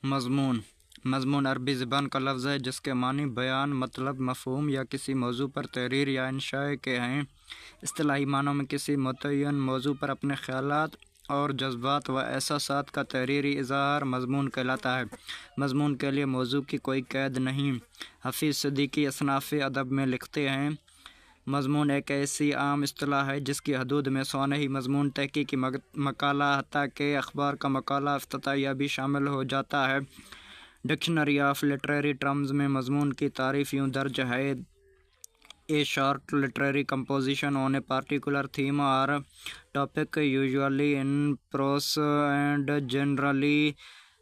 مضمون مضمون عربی زبان کا لفظ ہے جس کے معنی بیان، مطلب، مفہوم یا کسی موضوع پر تحریر یا انشاء کے ہیں۔ اصطلاحی معنوں میں کسی متعین موضوع پر اپنے خیالات اور جذبات و احساسات کا تحریری اظہار مضمون کہلاتا ہے۔ مضمون کے لیے موضوع کی کوئی قید نہیں۔ حفیظ صدیقی اصناف ادب میں لکھتے ہیں، مضمون ایک ایسی عام اصطلاح ہے جس کی حدود میں ثنائی مضمون، تحقیقی مقالہ، حتیٰ کہ اخبار کا مقالہ افتتاحیہ بھی شامل ہو جاتا ہے۔ ڈکشنری آف لٹریری ٹرمز میں مضمون کی تعریف یوں درج ہے: A short literary composition on a particular theme or topic, usually in prose and generally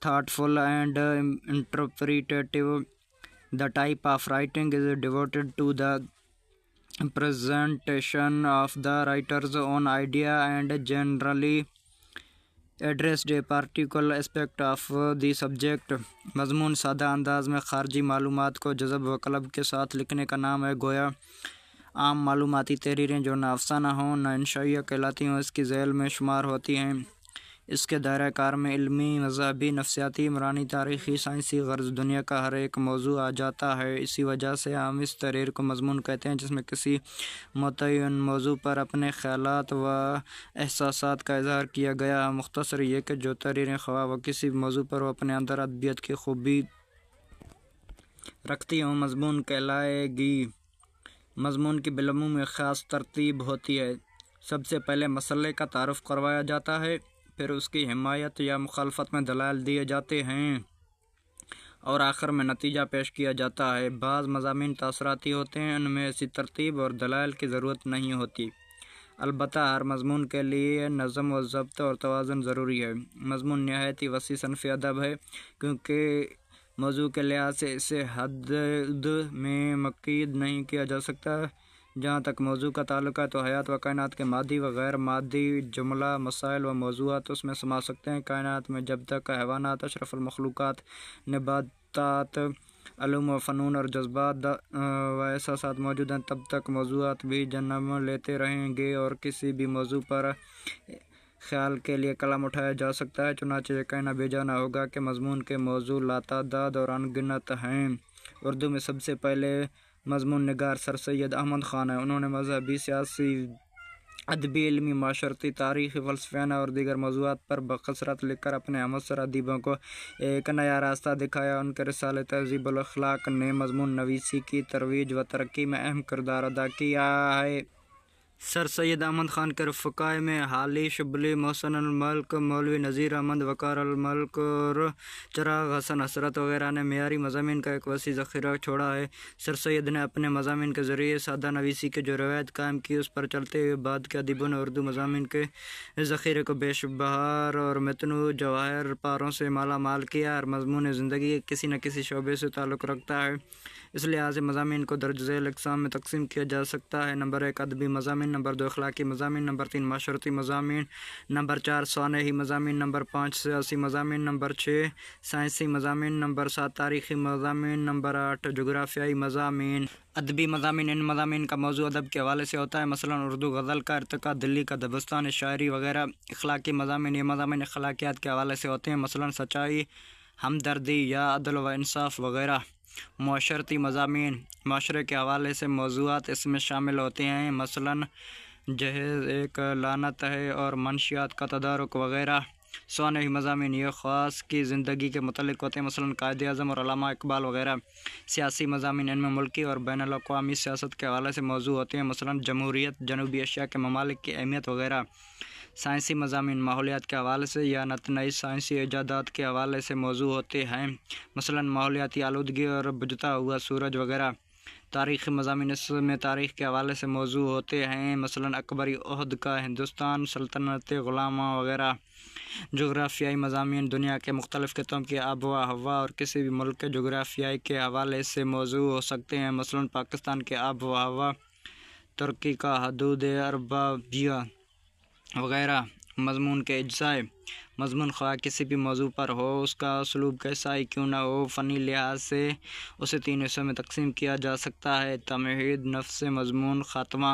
thoughtful and interpretative. The type of writing is devoted to the presentation of the writer's own idea and generally addressed a particular aspect of the subject. مضمون سادہ انداز میں خارجی معلومات کو جذب و قلب کے ساتھ لکھنے کا نام ہے۔ گویا عام معلوماتی تحریریں جو نہ افسانہ ہوں نہ انشائیہ کہلاتی ہوں اس کی ذیل میں شمار ہوتی ہیں۔ اس کے دائرہ کار میں علمی، مذہبی، نفسیاتی، عمرانی، تاریخی، سائنسی غرض دنیا کا ہر ایک موضوع آ جاتا ہے۔ اسی وجہ سے ہم اس تحریر کو مضمون کہتے ہیں جس میں کسی متعین موضوع پر اپنے خیالات و احساسات کا اظہار کیا گیا ہے۔ مختصر یہ کہ جو تحریریں خواہ وہ کسی بھی موضوع پر وہ اپنے اندر ادبیات کی خوبی رکھتی ہوں مضمون کہلائے گی۔ مضمون کی بالعموم ایک خاص ترتیب ہوتی ہے۔ سب سے پہلے مسئلے کا تعارف کروایا جاتا ہے، پھر اس کی حمایت یا مخالفت میں دلائل دیے جاتے ہیں اور آخر میں نتیجہ پیش کیا جاتا ہے۔ بعض مضامین تاثراتی ہوتے ہیں، ان میں ایسی ترتیب اور دلائل کی ضرورت نہیں ہوتی۔ البتہ ہر مضمون کے لیے نظم و ضبط اور توازن ضروری ہے۔ مضمون نہایت ہی وسیع صنف ادب ہے کیونکہ موضوع کے لحاظ سے اسے حد میں مقید نہیں کیا جا سکتا۔ جہاں تک موضوع کا تعلق ہے تو حیات و کائنات کے مادی و غیر مادی جملہ مسائل و موضوعات اس میں سما سکتے ہیں۔ کائنات میں جب تک حیوانات، اشرف المخلوقات، نباتات، علوم و فنون اور جذبات و احساسات موجود ہیں تب تک موضوعات بھی جنم لیتے رہیں گے اور کسی بھی موضوع پر خیال کے لیے قلم اٹھایا جا سکتا ہے۔ چنانچہ یہ کہنا بے جا نہ ہوگا کہ مضمون کے موضوع لاتعداد اور ان گنت ہیں۔ اردو میں سب سے پہلے مضمون نگار سر سید احمد خان ہیں۔ انہوں نے مذہبی، سیاسی، ادبی، علمی، معاشرتی، تاریخی، فلسفیانہ اور دیگر موضوعات پر بکثرت لکھ کر اپنے ہمعصر ادیبوں کو ایک نیا راستہ دکھایا۔ ان کے رسالے تہذیب الاخلاق نے مضمون نویسی کی ترویج و ترقی میں اہم کردار ادا کیا ہے۔ سر سید احمد خان کے رفقائے میں حالی شبلی، محسن الملک، مولوی نذیر احمد، وقار الملک اور چراغ حسن حسرت وغیرہ نے معیاری مضامین کا ایک وسیع ذخیرہ چھوڑا ہے۔ سر سید نے اپنے مضامین کے ذریعے سادہ نویسی کی جو روایت قائم کی اس پر چلتے ہوئے بعد کے ادیبوں نے اردو مضامین کے ذخیرے کو بیش بہار اور متنوع جواہر پاروں سے مالا مال کیا۔ ہر مضمون زندگی کے کسی نہ کسی شعبے سے تعلق رکھتا ہے، اس لحاظ سے مضامین کو درج ذیل اقسام میں تقسیم کیا جا سکتا ہے: نمبر 1 ادبی مضامین، نمبر 2 اخلاقی مضامین، نمبر 3 معاشرتی مضامین، نمبر 4 ثنائی مضامین، نمبر 5 سیاسی مضامین، نمبر 6 سائنسی مضامین، نمبر 7 تاریخی مضامین، نمبر 8 جغرافیائی مضامین۔ ادبی مضامین: ان مضامین کا موضوع ادب کے حوالے سے ہوتا ہے، مثلاً اردو غزل کا ارتقاء، دلی کا دبستان شاعری وغیرہ۔ اخلاقی مضامین: یہ مضامین اخلاقیات کے حوالے سے ہوتے ہیں، مثلاً سچائی، ہمدردی یا عدل و انصاف وغیرہ۔ معاشرتی مضامین: معاشرے کے حوالے سے موضوعات اس میں شامل ہوتے ہیں، مثلاً جہیز ایک لعنت ہے اور منشیات کا تدارک وغیرہ۔ ثنائی مضامین: یہ خاص کی زندگی کے متعلق ہوتے ہیں، مثلاً قائد اعظم اور علامہ اقبال وغیرہ۔ سیاسی مضامین: ان میں ملکی اور بین الاقوامی سیاست کے حوالے سے موضوع ہوتے ہیں، مثلاً جمہوریت، جنوبی ایشیا کے ممالک کی اہمیت وغیرہ۔ سائنسی مضامین: ماحولیات کے حوالے سے یا نئی سائنسی ایجادات کے حوالے سے موضوع ہوتے ہیں، مثلاً ماحولیاتی آلودگی اور بجھتا ہوا سورج وغیرہ۔ تاریخی مضامین: اس میں تاریخ کے حوالے سے موضوع ہوتے ہیں، مثلاً اکبری عہد کا ہندوستان، سلطنت غلاماں وغیرہ۔ جغرافیائی مضامین: دنیا کے مختلف خطوں کی آب و ہوا اور کسی بھی ملک کے جغرافیے کے حوالے سے موضوع ہو سکتے ہیں، مثلاً پاکستان کی آب و ہوا، ترکی کا حدود عربیہ وغیرہ۔ مضمون کے اجزاء: مضمون خواہ کسی بھی موضوع پر ہو، اس کا اسلوب کیسا ہی کیوں نہ ہو، فنی لحاظ سے اسے 3 حصوں میں تقسیم کیا جا سکتا ہے: تمہید، نفس مضمون، خاتمہ۔